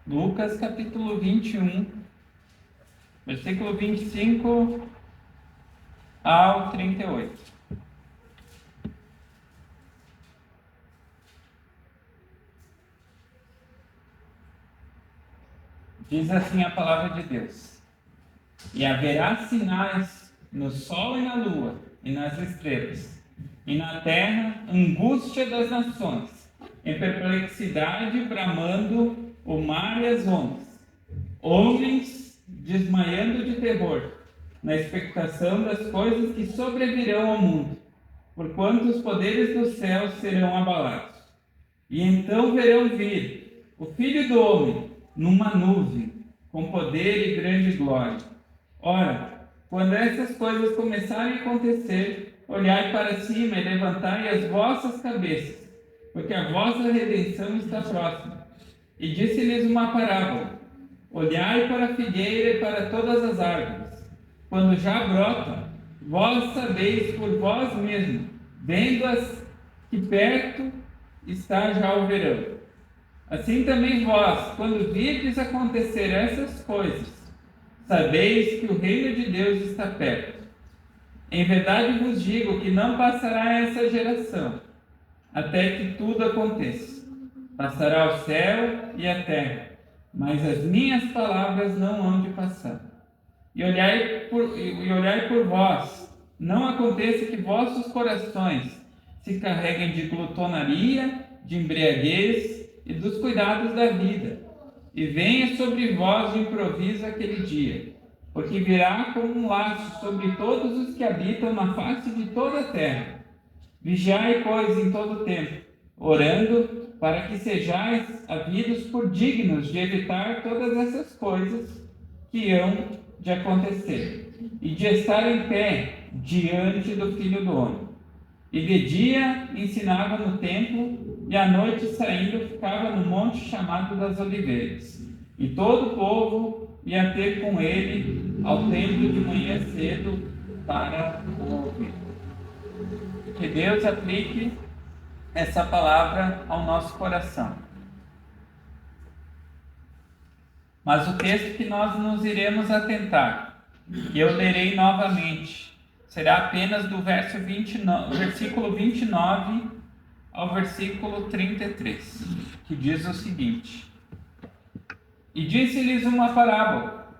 Lucas capítulo 21, versículo 25 ao 38. Diz assim a palavra de Deus: E haverá sinais no sol e na lua, e nas estrelas, e na terra angústia das nações, em perplexidade bramando o mar e as ondas, homens desmaiando de terror, na expectação das coisas que sobrevirão ao mundo, porquanto os poderes dos céus serão abalados. E então verão vir o Filho do Homem numa nuvem, com poder e grande glória. Ora, quando essas coisas começarem a acontecer, olhai para cima e levantai as vossas cabeças, porque a vossa redenção está próxima. E disse-lhes uma parábola: Olhai para a figueira e para todas as árvores. Quando já brotam, vós sabeis por vós mesmos, vendo-as, que perto está já o verão. Assim também vós, quando virdes acontecer essas coisas, sabeis que o reino de Deus está perto. Em verdade vos digo que não passará essa geração, até que tudo aconteça. Passará o céu e a terra, mas as minhas palavras não hão de passar. E olhai por vós, não aconteça que vossos corações se carreguem de glutonaria, de embriaguez e dos cuidados da vida, e venha sobre vós de improviso aquele dia, porque virá como um laço sobre todos os que habitam na face de toda a terra. Vigiai, pois, em todo o tempo, orando, para que sejais havidos por dignos de evitar todas essas coisas que hão de acontecer, e de estar em pé diante do Filho do Homem. E de dia ensinava no templo, e à noite saindo ficava no monte chamado das Oliveiras. E todo o povo ia ter com ele ao templo de manhã cedo para o ouvir. Que Deus aplique essa palavra ao nosso coração. Mas o texto que nós nos iremos atentar, que eu lerei novamente, será apenas do versículo 29 ao versículo 33, que diz o seguinte: E disse-lhes uma parábola: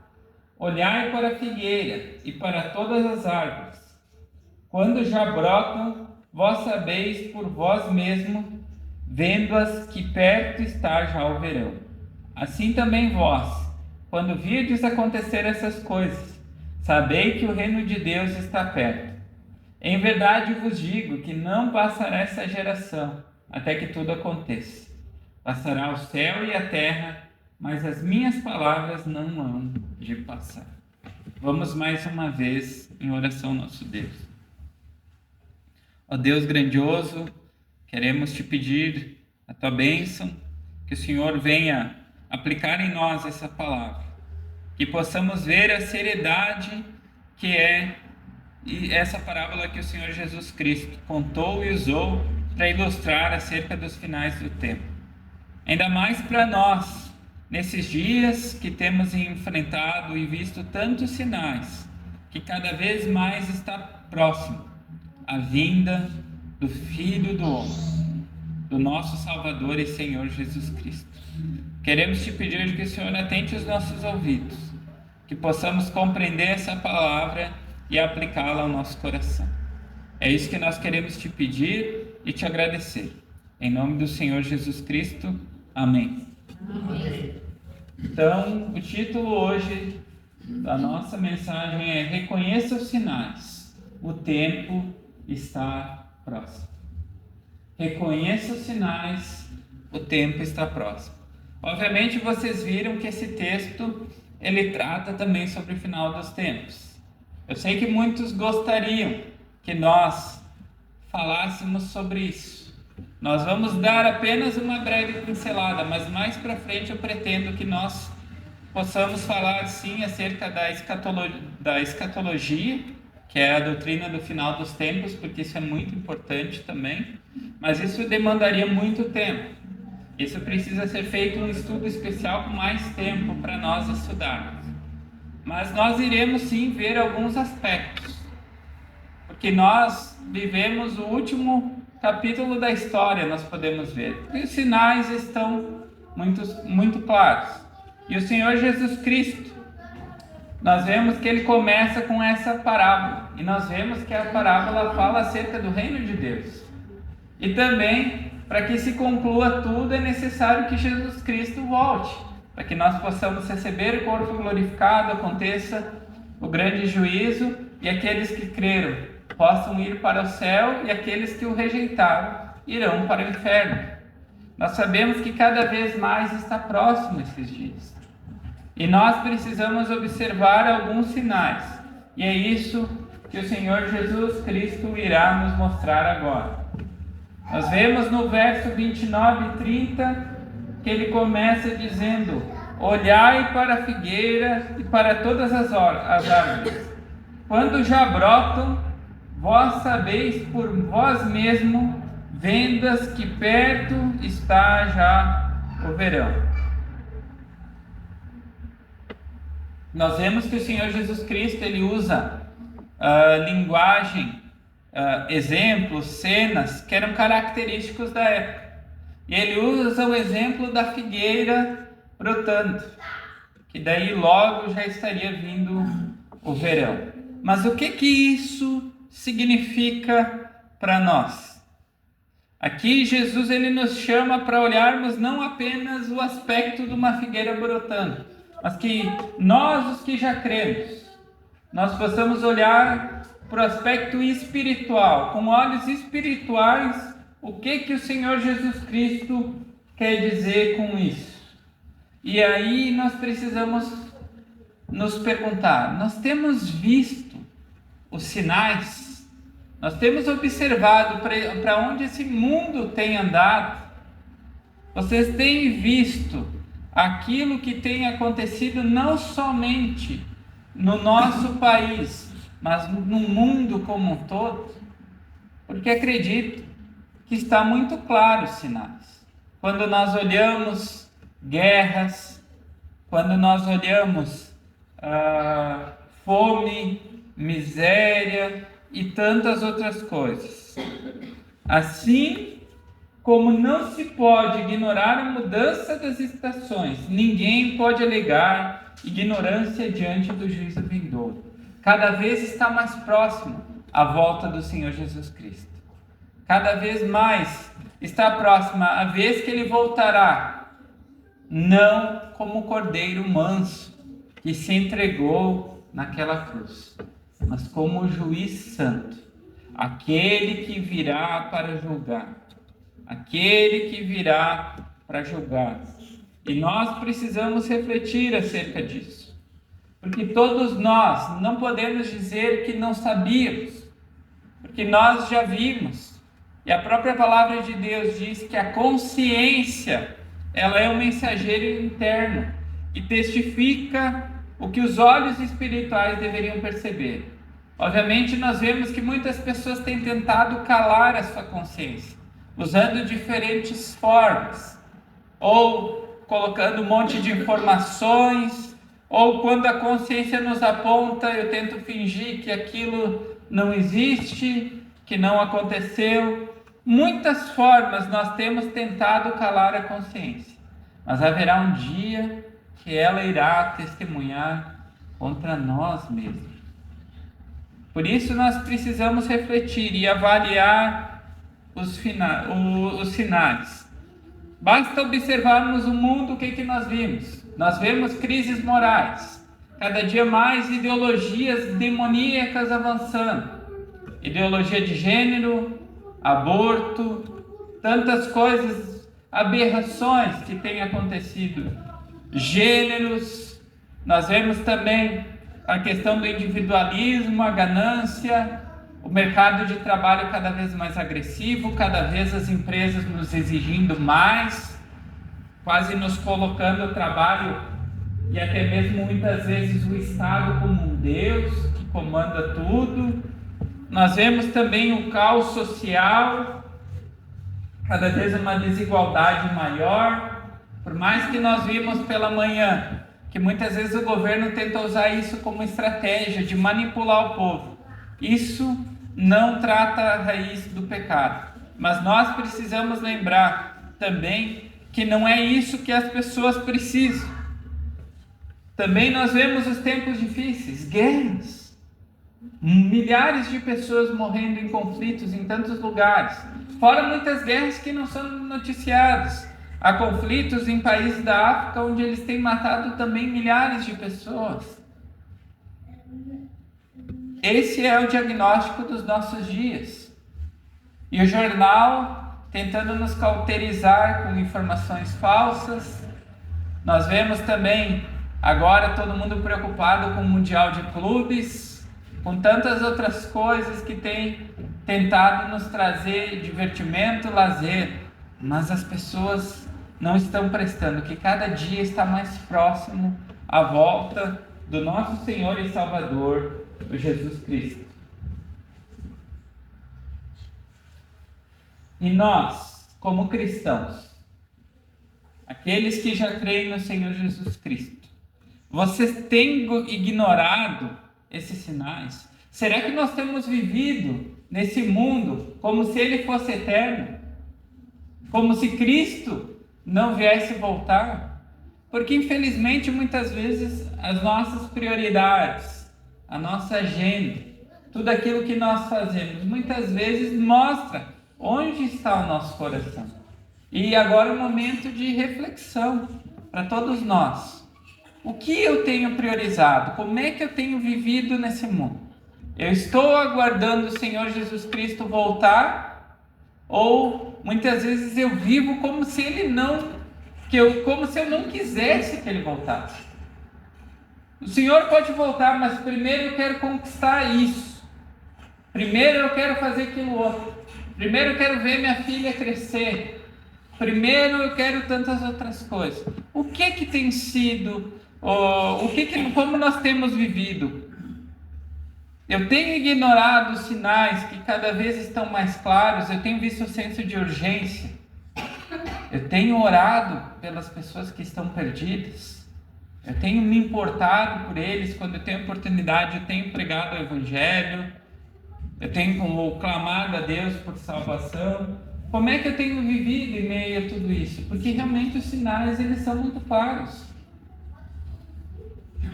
Olhai para a figueira e para todas as árvores. Quando já brotam, vós sabeis por vós mesmos, vendo-as, que perto está já o verão. Assim também vós, quando virdes acontecer essas coisas, sabei que o reino de Deus está perto. Em verdade vos digo que não passará essa geração, até que tudo aconteça. Passará o céu e a terra, mas as minhas palavras não hão de passar. Vamos mais uma vez em oração ao nosso Deus. Ó Deus grandioso, queremos te pedir a tua bênção, que o Senhor venha aplicar em nós essa palavra, que possamos ver a seriedade que é essa parábola que o Senhor Jesus Cristo contou e usou para ilustrar acerca dos finais do tempo. Ainda mais para nós, nesses dias que temos enfrentado e visto tantos sinais, que cada vez mais está próximo a vinda do Filho do Homem, do nosso Salvador e Senhor Jesus Cristo. Queremos te pedir que o Senhor atente os nossos ouvidos, que possamos compreender essa palavra e aplicá-la ao nosso coração. É isso que nós queremos te pedir e te agradecer. Em nome do Senhor Jesus Cristo. Amém. Amém. Então, o título hoje da nossa mensagem é: Reconheça os sinais. O tempo está próximo. Reconheça os sinais. O tempo está próximo. Obviamente, vocês viram que esse texto ele trata também sobre o final dos tempos. Eu sei que muitos gostariam que nós falássemos sobre isso. Nós vamos dar apenas uma breve pincelada, mas mais para frente eu pretendo que nós possamos falar sim acerca da escatologia, que é a doutrina do final dos tempos, porque isso é muito importante também, mas isso demandaria muito tempo. Isso precisa ser feito um estudo especial com mais tempo para nós estudarmos. Mas nós iremos sim ver alguns aspectos, porque nós vivemos o último capítulo da história, nós podemos ver. E os sinais estão muito claros. E o Senhor Jesus Cristo, nós vemos que ele começa com essa parábola. E nós vemos que a parábola fala acerca do reino de Deus. E também, para que se conclua tudo, é necessário que Jesus Cristo volte, para que nós possamos receber o corpo glorificado, aconteça o grande juízo, e aqueles que creram possam ir para o céu, e aqueles que o rejeitaram irão para o inferno. Nós sabemos que cada vez mais está próximo esses dias. E nós precisamos observar alguns sinais. E é isso que o Senhor Jesus Cristo irá nos mostrar agora. Nós vemos no verso 29 e 30 que ele começa dizendo: olhai para a figueira e para todas as árvores. Quando já brotam, vós sabeis por vós mesmo, vendas que perto está já o verão. Nós vemos que o Senhor Jesus Cristo ele usa linguagem, exemplos, cenas que eram característicos da época. E ele usa o exemplo da figueira brotando, que daí logo já estaria vindo o verão. Mas o que isso significa para nós? Aqui Jesus ele nos chama para olharmos não apenas o aspecto de uma figueira brotando, mas que nós, os que já cremos, nós possamos olhar para o aspecto espiritual, com olhos espirituais, o que o Senhor Jesus Cristo quer dizer com isso. E aí nós precisamos nos perguntar: nós temos visto os sinais? Nós temos observado para onde esse mundo tem andado? Vocês têm visto aquilo que tem acontecido não somente no nosso país, mas no mundo como um todo? Porque acredito que está muito claro os sinais. Quando nós olhamos guerras, quando nós olhamos fome, miséria e tantas outras coisas. Assim como não se pode ignorar a mudança das estações, ninguém pode alegar ignorância diante do juízo vindouro. Cada vez está mais próximo a volta do Senhor Jesus Cristo. Cada vez mais está próxima a vez que ele voltará, não como o cordeiro manso que se entregou naquela cruz, mas como o juiz santo, aquele que virá para julgar, aquele que virá para julgar. E nós precisamos refletir acerca disso, porque todos nós não podemos dizer que não sabíamos, porque nós já vimos. E a própria palavra de Deus diz que a consciência, ela é um mensageiro interno que testifica o que os olhos espirituais deveriam perceber. Obviamente nós vemos que muitas pessoas têm tentado calar a sua consciência, usando diferentes formas, ou colocando um monte de informações, ou quando a consciência nos aponta, eu tento fingir que aquilo não existe, que não aconteceu. Muitas formas nós temos tentado calar a consciência, mas haverá um dia que ela irá testemunhar contra nós mesmos. Por isso nós precisamos refletir e avaliar os sinais. Basta observarmos o mundo, o que nós vimos? Nós vemos crises morais, cada dia mais ideologias demoníacas avançando, ideologia de gênero, aborto, tantas coisas, aberrações que têm acontecido, gêneros. Nós vemos também a questão do individualismo, a ganância, o mercado de trabalho cada vez mais agressivo, cada vez as empresas nos exigindo mais, quase nos colocando o trabalho e até mesmo muitas vezes o Estado como um Deus que comanda tudo. Nós vemos também o caos social, cada vez uma desigualdade maior. Por mais que nós vimos pela manhã que muitas vezes o governo tenta usar isso como estratégia de manipular o povo, isso não trata a raiz do pecado. Mas nós precisamos lembrar também que não é isso que as pessoas precisam. Também nós vemos os tempos difíceis, guerras, milhares de pessoas morrendo em conflitos em tantos lugares, fora muitas guerras que não são noticiadas. Há conflitos em países da África onde eles têm matado também milhares de pessoas. Esse é o diagnóstico dos nossos dias. E o jornal tentando nos cauterizar com informações falsas. Nós vemos também agora todo mundo preocupado com o Mundial de Clubes, com tantas outras coisas que têm tentado nos trazer divertimento, lazer, mas as pessoas não estão prestando, que cada dia está mais próximo à volta do nosso Senhor e Salvador, o Jesus Cristo. E nós, como cristãos, aqueles que já creem no Senhor Jesus Cristo, vocês têm ignorado esses sinais? Será que nós temos vivido nesse mundo como se ele fosse eterno? Como se Cristo não viesse voltar? Porque infelizmente muitas vezes as nossas prioridades, a nossa agenda, tudo aquilo que nós fazemos, muitas vezes mostra onde está o nosso coração. E agora é um momento de reflexão para todos nós. O que eu tenho priorizado? Como é que eu tenho vivido nesse mundo? Eu estou aguardando o Senhor Jesus Cristo voltar? Ou muitas vezes eu vivo como se ele como se eu não quisesse que ele voltasse? O Senhor pode voltar, mas primeiro eu quero conquistar isso. Primeiro eu quero fazer aquilo outro. Primeiro eu quero ver minha filha crescer. Primeiro eu quero tantas outras coisas. O que tem sido, como nós temos vivido? Eu tenho ignorado os sinais que cada vez estão mais claros. Eu tenho visto o senso de urgência. Eu tenho orado pelas pessoas que estão perdidas. Eu tenho me importado por eles. Quando eu tenho oportunidade, eu tenho pregado o Evangelho. Eu tenho clamado a Deus por salvação. Como é que eu tenho vivido em meio a tudo isso? Porque realmente os sinais, eles são muito claros.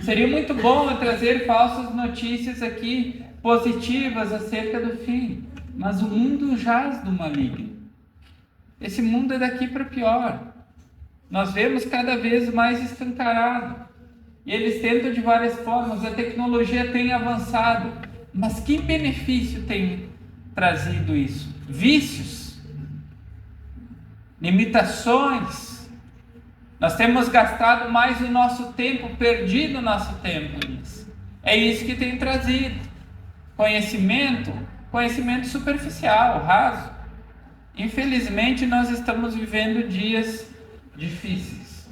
Seria muito bom eu trazer falsas notícias aqui, positivas acerca do fim. Mas o mundo jaz do maligno. Esse mundo é daqui para pior. Nós vemos cada vez mais escancarado. E eles tentam de várias formas, a tecnologia tem avançado. Mas que benefício tem trazido isso? Vícios, limitações. Nós temos gastado mais o nosso tempo, perdido o nosso tempo nisso. É isso que tem trazido. Conhecimento superficial, raso. Infelizmente, nós estamos vivendo dias difíceis.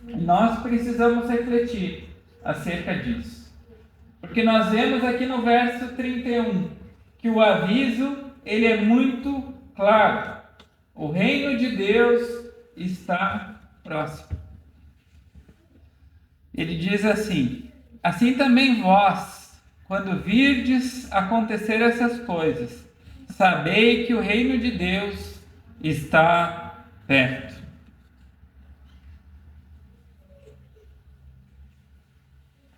Nós precisamos refletir acerca disso. Porque nós vemos aqui no verso 31 que o aviso, ele é muito claro. O reino de Deus está próximo. Ele diz assim: assim também vós, quando virdes acontecer essas coisas, sabei que o reino de Deus está perto.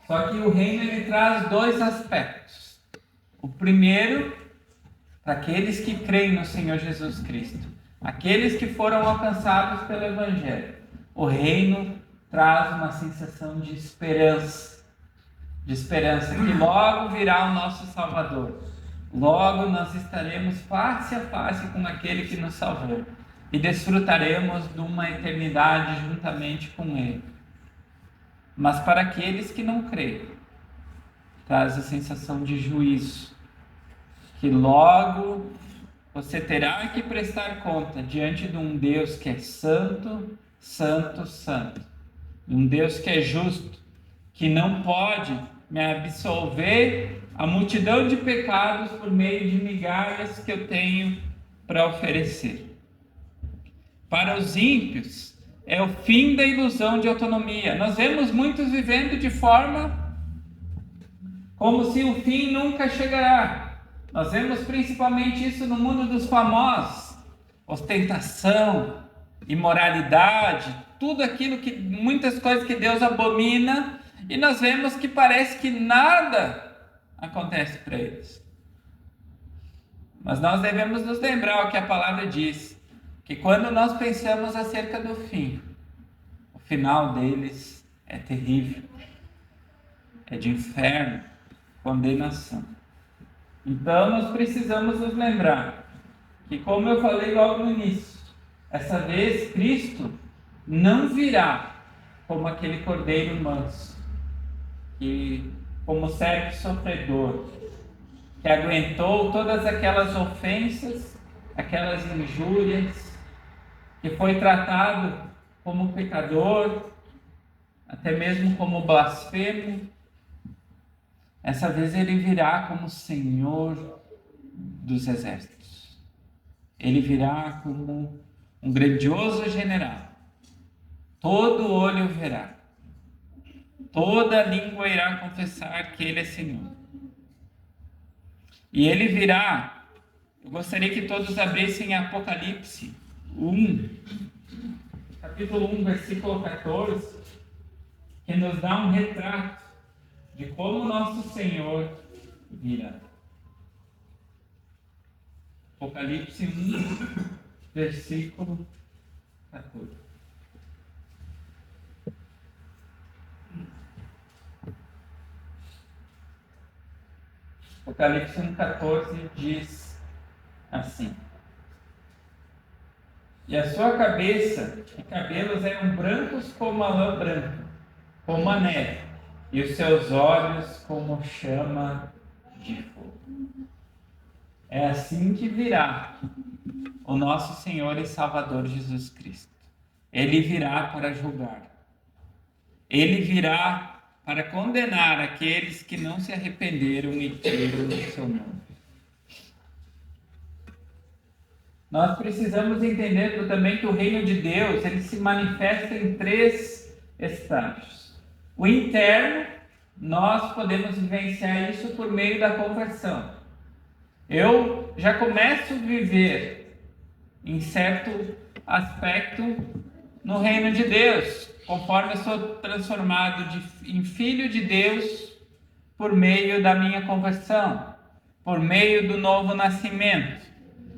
Só que o reino, ele traz dois aspectos. O primeiro, para aqueles que creem no Senhor Jesus Cristo, aqueles que foram alcançados pelo Evangelho. O reino traz uma sensação de esperança que logo virá o nosso Salvador. Logo nós estaremos face a face com aquele que nos salvou e desfrutaremos de uma eternidade juntamente com Ele. Mas para aqueles que não creem, traz a sensação de juízo, que logo você terá que prestar conta diante de um Deus que é santo, santo, santo. Um Deus que é justo, que não pode me absolver a multidão de pecados por meio de migalhas que eu tenho para oferecer. Para os ímpios, é o fim da ilusão de autonomia. Nós vemos muitos vivendo de forma como se o fim nunca chegará. Nós vemos principalmente isso no mundo dos famosos. Ostentação, imoralidade, tudo aquilo que, muitas coisas que Deus abomina, e nós vemos que parece que nada acontece para eles. Mas nós devemos nos lembrar o que a palavra diz, que quando nós pensamos acerca do fim, o final deles é terrível, é de inferno, condenação. Então nós precisamos nos lembrar que, como eu falei logo no início, essa vez Cristo não virá como aquele cordeiro manso, que, como servo sofredor, que aguentou todas aquelas ofensas, aquelas injúrias, que foi tratado como pecador, até mesmo como blasfemo. Essa vez ele virá como Senhor dos exércitos. Ele virá como um grandioso general. Todo olho verá. Toda língua irá confessar que Ele é Senhor. E Ele virá. Eu gostaria que todos abrissem Apocalipse 1, capítulo 1, versículo 14, que nos dá um retrato de como nosso Senhor virá. Apocalipse 1, versículo 14. Apocalipse 1,14 diz assim: e a sua cabeça e cabelos eram brancos como a lã branca, como a neve, e os seus olhos como chama de fogo. É assim que virá o nosso Senhor e Salvador Jesus Cristo. Ele virá para julgar. Ele virá para condenar aqueles que não se arrependeram e creram no seu nome. Nós precisamos entender também que o reino de Deus, ele se manifesta em 3 estágios. O interno, nós podemos vivenciar isso por meio da conversão. Eu já começo a viver em certo aspecto no reino de Deus, conforme eu sou transformado em filho de Deus por meio da minha conversão, por meio do novo nascimento.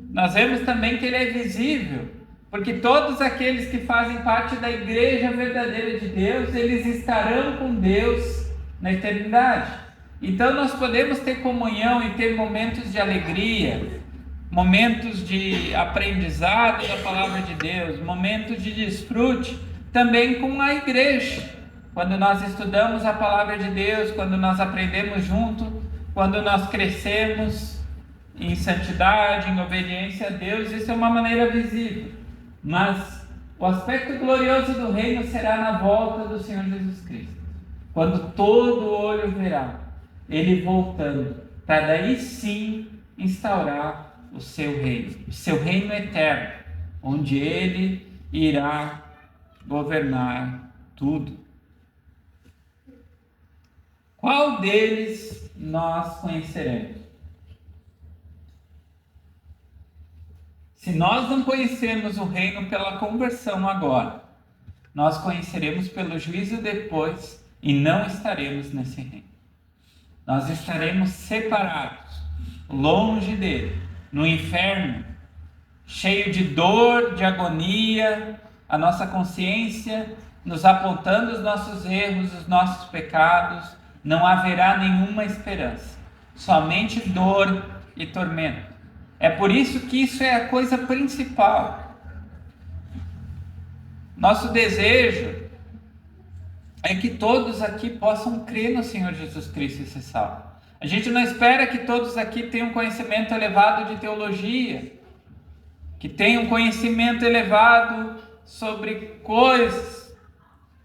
Nós vemos também que ele é visível, porque todos aqueles que fazem parte da igreja verdadeira de Deus, eles estarão com Deus na eternidade. Então nós podemos ter comunhão e ter momentos de alegria, momentos de aprendizado da palavra de Deus, momentos de desfrute também com a igreja. Quando nós estudamos a palavra de Deus, quando nós aprendemos junto, quando nós crescemos em santidade, em obediência a Deus, isso é uma maneira visível. Mas o aspecto glorioso do reino será na volta do Senhor Jesus Cristo, quando todo olho verá Ele voltando, para daí sim instaurar o seu reino eterno, onde Ele irá governar tudo. Qual deles nós conheceremos? Se nós não conhecermos o reino pela conversão agora, nós conheceremos pelo juízo depois e não estaremos nesse reino. Nós estaremos separados, longe dele, no inferno, cheio de dor, de agonia, a nossa consciência nos apontando os nossos erros, os nossos pecados. Não haverá nenhuma esperança, somente dor e tormento. É por isso que isso é a coisa principal. Nosso desejo é que todos aqui possam crer no Senhor Jesus Cristo e ser salvos. A gente não espera que todos aqui tenham conhecimento elevado de teologia, que tenham conhecimento elevado sobre coisas.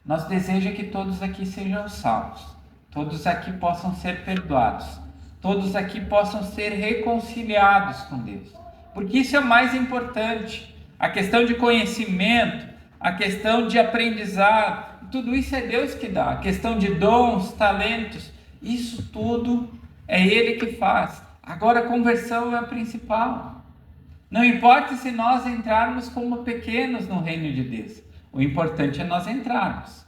Nosso desejo é que todos aqui sejam salvos, todos aqui possam ser perdoados, todos aqui possam ser reconciliados com Deus. porque isso é o mais importante. A questão de conhecimento, a questão de aprendizado, tudo isso é Deus que dá. A questão de dons, talentos, isso tudo é Ele que faz. Agora a conversão é a principal. Não importa se nós entrarmos como pequenos no reino de Deus. O importante é nós entrarmos.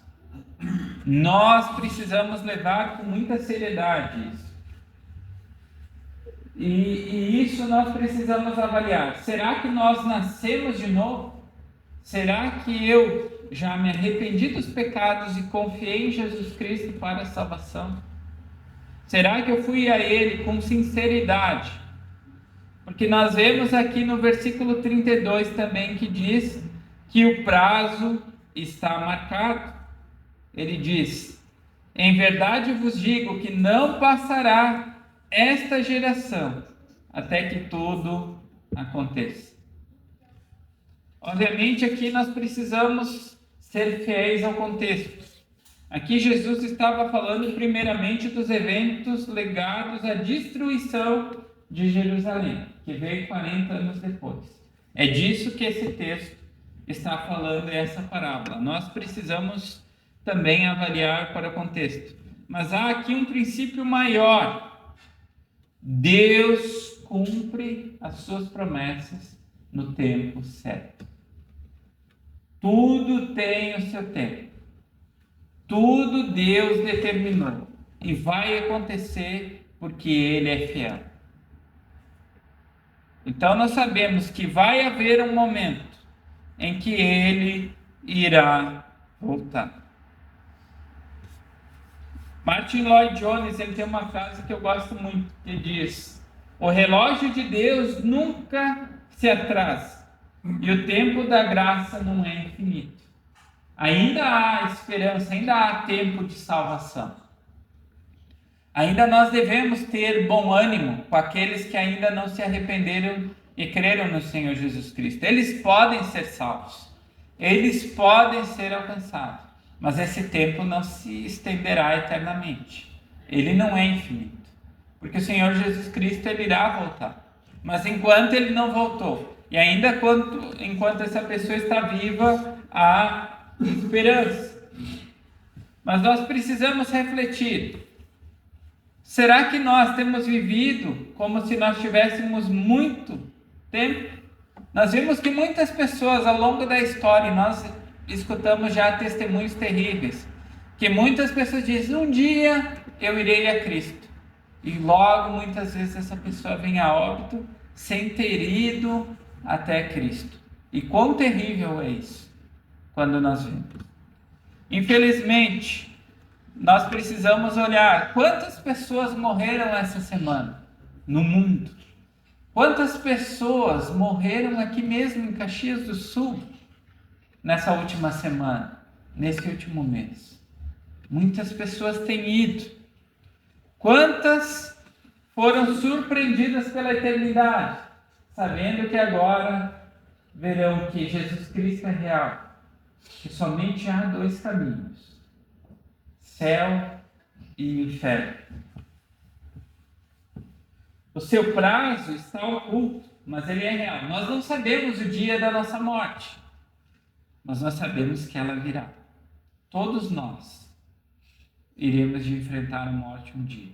Nós precisamos levar com muita seriedade isso. E isso nós precisamos avaliar. Será que nós nascemos de novo? Será que eu já me arrependi dos pecados e confiei em Jesus Cristo para a salvação? Será que eu fui a Ele com sinceridade? Porque nós vemos aqui no versículo 32 também que diz que o prazo está marcado. Ele diz: em verdade vos digo que não passará esta geração até que tudo aconteça. Obviamente aqui nós precisamos ser fiéis ao contexto. Aqui Jesus estava falando primeiramente dos eventos ligados à destruição de Jerusalém, que veio 40 anos depois. É disso que esse texto está falando, essa parábola. Nós precisamos também avaliar para o contexto. Mas há aqui um princípio maior. Deus cumpre as suas promessas no tempo certo. Tudo tem o seu tempo. Tudo Deus determinou. E vai acontecer porque Ele é fiel. Então nós sabemos que vai haver um momento em que Ele irá voltar. Martin Lloyd Jones, ele tem uma frase que eu gosto muito, que diz: o relógio de Deus nunca se atrasa e o tempo da graça não é infinito. Ainda há esperança, ainda há tempo de salvação. Ainda nós devemos ter bom ânimo com aqueles que ainda não se arrependeram e creram no Senhor Jesus Cristo. Eles podem ser salvos, eles podem ser alcançados, mas esse tempo não se estenderá eternamente. Ele não é infinito, porque o Senhor Jesus Cristo ele irá voltar. Mas enquanto ele não voltou, e ainda enquanto essa pessoa está viva, há esperança. Mas nós precisamos refletir. Será que nós temos vivido como se nós tivéssemos muito tempo? Nós vimos que muitas pessoas ao longo da história, nós escutamos já testemunhos terríveis, que muitas pessoas dizem: um dia eu irei a Cristo. E logo, muitas vezes, essa pessoa vem a óbito sem ter ido até Cristo. E quão terrível é isso, quando nós vemos. Infelizmente, nós precisamos olhar quantas pessoas morreram essa semana no mundo. Quantas pessoas morreram aqui mesmo em Caxias do Sul nessa última semana, nesse último mês. Muitas pessoas têm ido. Quantas foram surpreendidas pela eternidade, sabendo que agora verão que Jesus Cristo é real, que somente há dois caminhos: céu e inferno. O seu prazo está oculto, mas ele é real. Nós não sabemos o dia da nossa morte, mas nós sabemos que ela virá. Todos nós iremos enfrentar a morte um dia.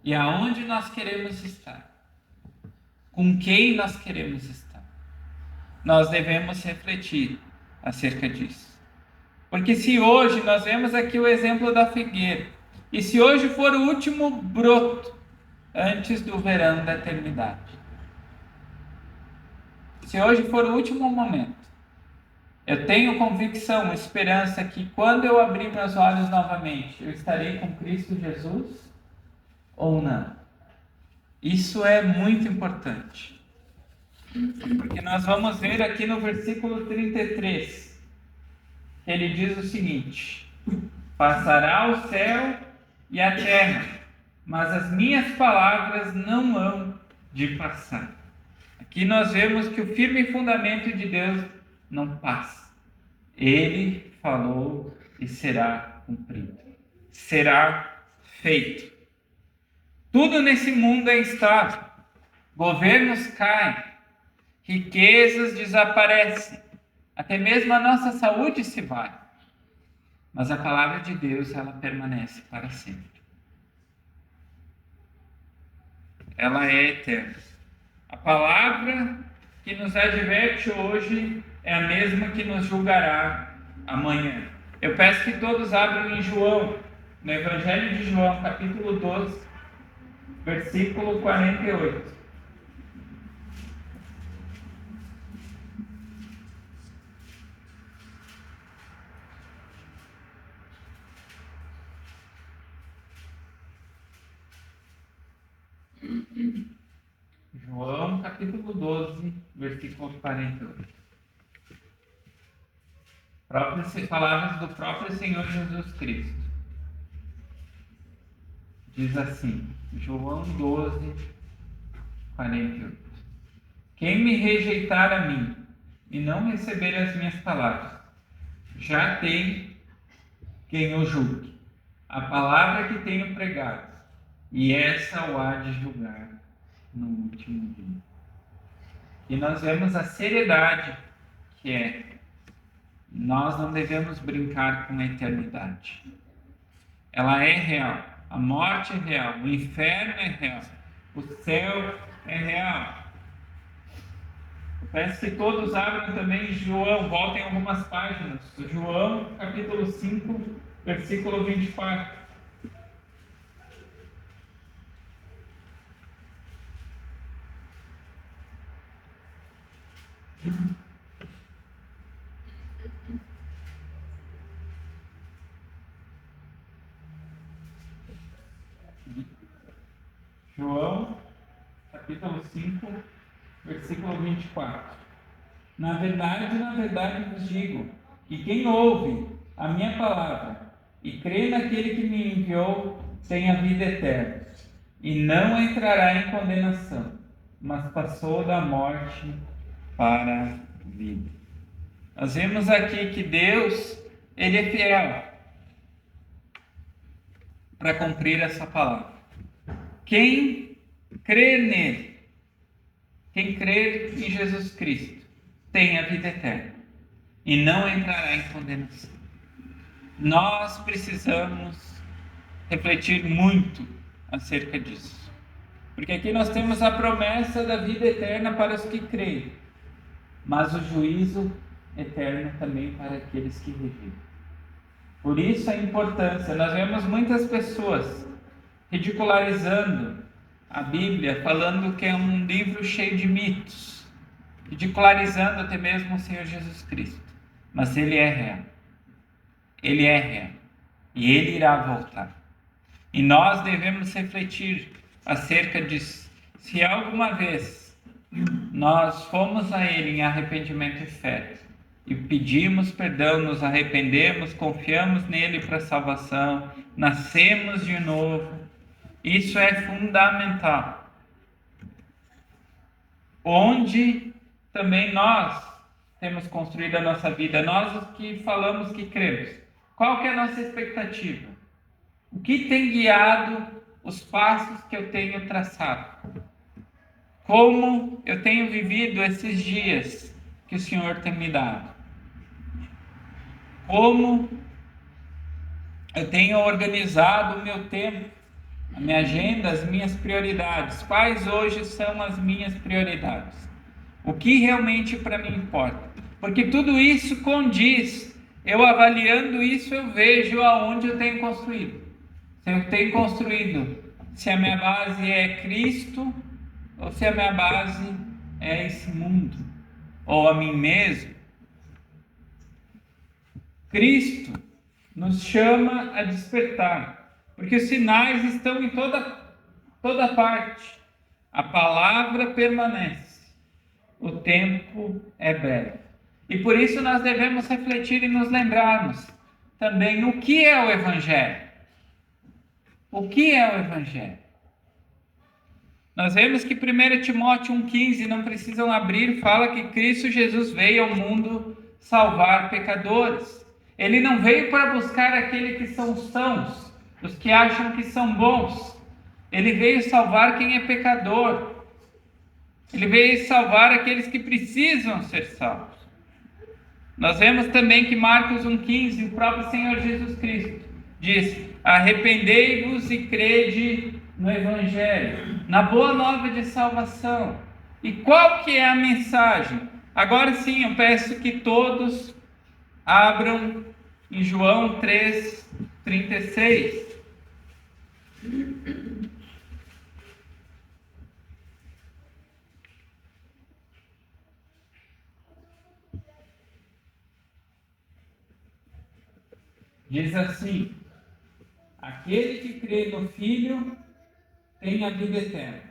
E aonde nós queremos estar? Com quem nós queremos estar? Nós devemos refletir acerca disso. Porque se hoje nós vemos aqui o exemplo da figueira, e se hoje for o último broto antes do verão da eternidade, se hoje for o último momento, eu tenho convicção, esperança que quando eu abrir meus olhos novamente, eu estarei com Cristo Jesus ou não. Isso é muito importante. Porque nós vamos ver aqui no versículo 33, que ele diz o seguinte: passará o céu e a terra, mas as minhas palavras não hão de passar. Aqui nós vemos que o firme fundamento de Deus não passa. Ele falou e será cumprido. Será feito. Tudo nesse mundo é instável. governos caem, riquezas desaparecem, até mesmo a nossa saúde se vai. Mas a palavra de Deus, ela permanece para sempre. Ela é eterna. A palavra que nos adverte hoje é a mesma que nos julgará amanhã. Eu peço que todos abram em João, no Evangelho de João, capítulo 12, versículo 48. João, capítulo 12, versículo 48. Palavras do próprio Senhor Jesus Cristo. Diz assim, João 12, 48. Quem me rejeitar a mim e não receber as minhas palavras, já tem quem o julgue. A palavra que tenho pregado, e essa o há de julgar no último dia. E nós vemos a seriedade que é: nós não devemos brincar com a eternidade. Ela é real. A morte é real. O inferno é real. O céu é real. Eu peço que todos abram também João, voltem algumas páginas. João, capítulo 5, versículo 24. João, capítulo 5, versículo 24. Na verdade vos digo, que quem ouve a minha palavra e crê naquele que me enviou, tem a vida eterna, e não entrará em condenação, mas passou da morte para a vida. Nós vemos aqui que Deus, Ele é fiel para cumprir essa palavra. Quem crer nele, quem crer em Jesus Cristo, tem a vida eterna e não entrará em condenação. Nós precisamos refletir muito acerca disso, porque aqui nós temos a promessa da vida eterna para os que creem, mas o juízo eterno também para aqueles que rejeitam. Por isso a importância. Nós vemos muitas pessoas ridicularizando a Bíblia, falando que é um livro cheio de mitos, ridicularizando até mesmo o Senhor Jesus Cristo. Mas Ele é real. Ele é real. E Ele irá voltar. E nós devemos refletir acerca disso. Se alguma vez nós fomos a Ele em arrependimento e fé, e pedimos perdão, nos arrependemos, confiamos nele para a salvação, nascemos de novo, isso é fundamental. Onde também nós temos construído a nossa vida, nós os que falamos que cremos, qual que é a nossa expectativa? O que tem guiado os passos que eu tenho traçado? Como eu tenho vivido esses dias que o Senhor tem me dado? Como eu tenho organizado o meu tempo, a minha agenda, as minhas prioridades? Quais hoje são as minhas prioridades? O que realmente para mim importa? Porque tudo isso condiz. Eu avaliando isso, eu vejo aonde eu tenho construído. Se eu tenho construído, se a minha base é Cristo, ou se a minha base é esse mundo, ou a mim mesmo. Cristo nos chama a despertar, porque os sinais estão em toda parte. A palavra permanece, o tempo é breve. E por isso nós devemos refletir e nos lembrarmos também o que é o Evangelho. O que é o Evangelho? Nós vemos que 1 Timóteo 1,15, não precisam abrir, fala que Cristo Jesus veio ao mundo salvar pecadores. Ele não veio para buscar aqueles que são sãos, os que acham que são bons. Ele veio salvar quem é pecador. Ele veio salvar aqueles que precisam ser salvos. Nós vemos também que Marcos 1,15, o próprio Senhor Jesus Cristo diz: arrependei-vos e crede no Evangelho, na boa nova de salvação. E qual que é a mensagem? Agora sim, eu peço que todos abram em João 3,36. Diz assim: aquele que crê no Filho tem a vida eterna,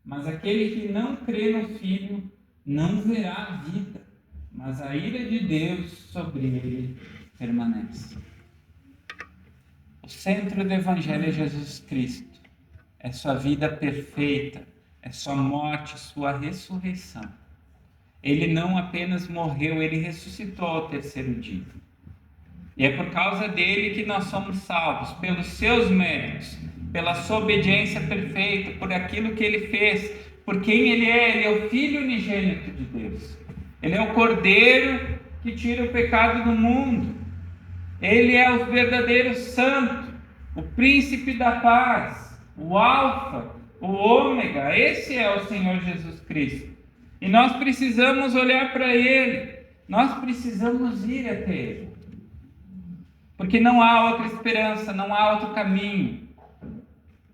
mas aquele que não crê no Filho não verá a vida, mas a ira de Deus sobre ele permanece. O centro do Evangelho é Jesus Cristo, é sua vida perfeita, é sua morte, sua ressurreição. Ele não apenas morreu, ele ressuscitou ao terceiro dia. E é por causa dele que nós somos salvos, pelos seus méritos, pela sua obediência perfeita, por aquilo que ele fez, por quem ele é o Filho unigênito de Deus. Ele é o Cordeiro que tira o pecado do mundo. Ele é o verdadeiro santo, o príncipe da paz, o alfa, o ômega. Esse é o Senhor Jesus Cristo. E nós precisamos olhar para ele, nós precisamos ir até ele. Porque não há outra esperança, não há outro caminho.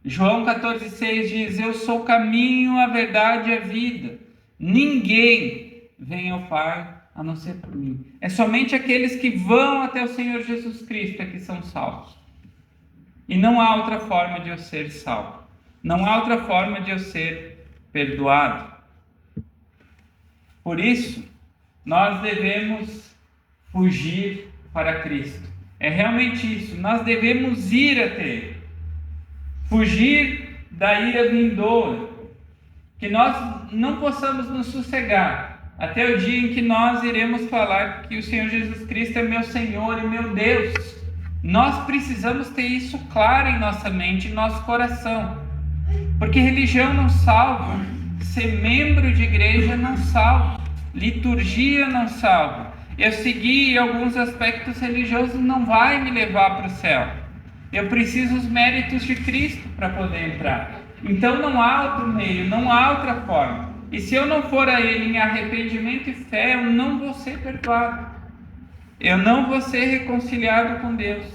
João 14,6 diz: eu sou o caminho, a verdade e a vida. Ninguém vem ao Pai a não ser por mim. É somente aqueles que vão até o Senhor Jesus Cristo é que são salvos. E não há outra forma de eu ser salvo. Não há outra forma de eu ser perdoado. Por isso, nós devemos fugir para Cristo. É realmente isso, nós devemos ir até Ele, fugir da ira vindoura, que nós não possamos nos sossegar, até o dia em que nós iremos falar que o Senhor Jesus Cristo é meu Senhor e meu Deus. Nós precisamos ter isso claro em nossa mente, em nosso coração, porque religião não salva, ser membro de igreja não salva, liturgia não salva. Eu seguir alguns aspectos religiosos não vai me levar para o céu. Eu preciso dos méritos de Cristo para poder entrar. Então não há outro meio, não há outra forma. E se eu não for a Ele em arrependimento e fé, eu não vou ser perdoado. Eu não vou ser reconciliado com Deus.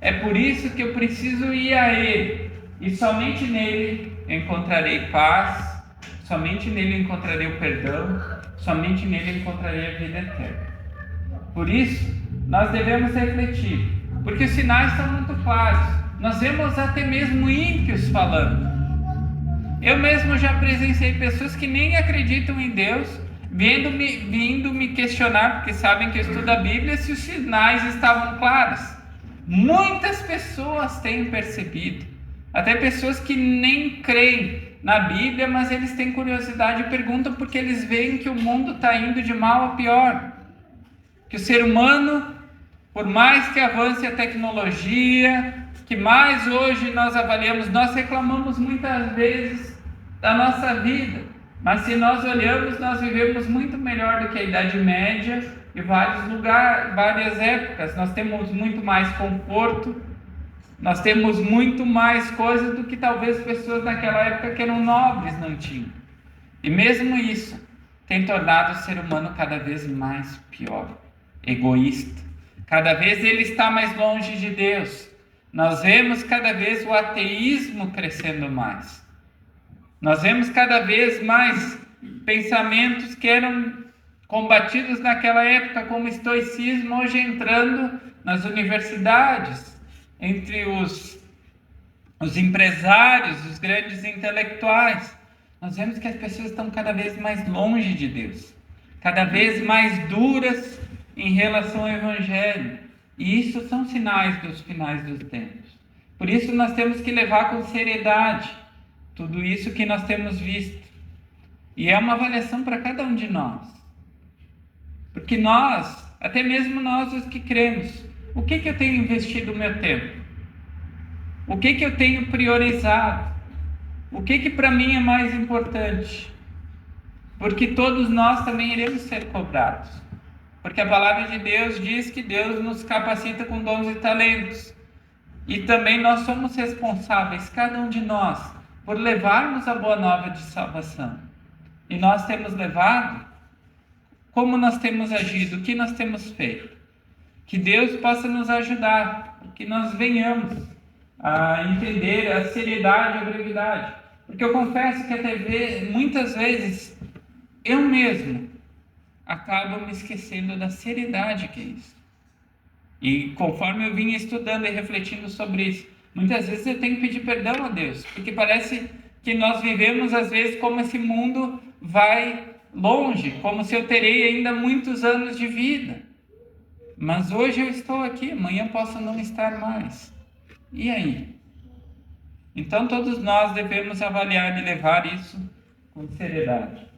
É por isso que eu preciso ir a Ele. E somente nele eu encontrarei paz, somente nele eu encontrarei o perdão, somente nele eu encontrarei a vida eterna. Por isso, nós devemos refletir, porque os sinais são muito claros. Nós vemos até mesmo ímpios falando. Eu mesmo já presenciei pessoas que nem acreditam em Deus, vindo me questionar, porque sabem que eu estudo a Bíblia, se os sinais estavam claros. Muitas pessoas têm percebido, até pessoas que nem creem na Bíblia, mas eles têm curiosidade e perguntam porque eles veem que o mundo está indo de mal a pior. Que o ser humano, por mais que avance a tecnologia, que mais hoje nós avaliamos, nós reclamamos muitas vezes da nossa vida, mas se nós olhamos, nós vivemos muito melhor do que a Idade Média e várias épocas. Nós temos muito mais conforto, nós temos muito mais coisas do que talvez pessoas naquela época que eram nobres não tinham. E mesmo isso tem tornado o ser humano cada vez mais pior, egoísta. Cada vez ele está mais longe de Deus. Nós vemos cada vez o ateísmo crescendo mais. Nós vemos cada vez mais pensamentos que eram combatidos naquela época como estoicismo, hoje entrando nas universidades, entre os empresários, os grandes intelectuais. Nós vemos que as pessoas estão cada vez mais longe de Deus, cada vez mais duras em relação ao Evangelho. E isso são sinais dos finais dos tempos. Por isso nós temos que levar com seriedade tudo isso que nós temos visto. E é uma avaliação para cada um de nós. Porque nós, até mesmo nós os que cremos, o que eu tenho investido o meu tempo? O que eu tenho priorizado? O que para mim é mais importante? porque todos nós também iremos ser cobrados. Porque a palavra de Deus diz que Deus nos capacita com dons e talentos. E também nós somos responsáveis, cada um de nós, por levarmos a boa nova de salvação. E nós temos levado? Como nós temos agido? O que nós temos feito? Que Deus possa nos ajudar, que nós venhamos a entender a seriedade e a brevidade. Porque eu confesso que até muitas vezes eu mesmo acabo me esquecendo da seriedade que é isso. E conforme eu vinha estudando e refletindo sobre isso, muitas vezes eu tenho que pedir perdão a Deus, porque parece que nós vivemos às vezes como esse mundo vai longe, como se eu terei ainda muitos anos de vida. Mas hoje eu estou aqui, amanhã posso não estar mais. E aí? Então todos nós devemos avaliar e levar isso com seriedade.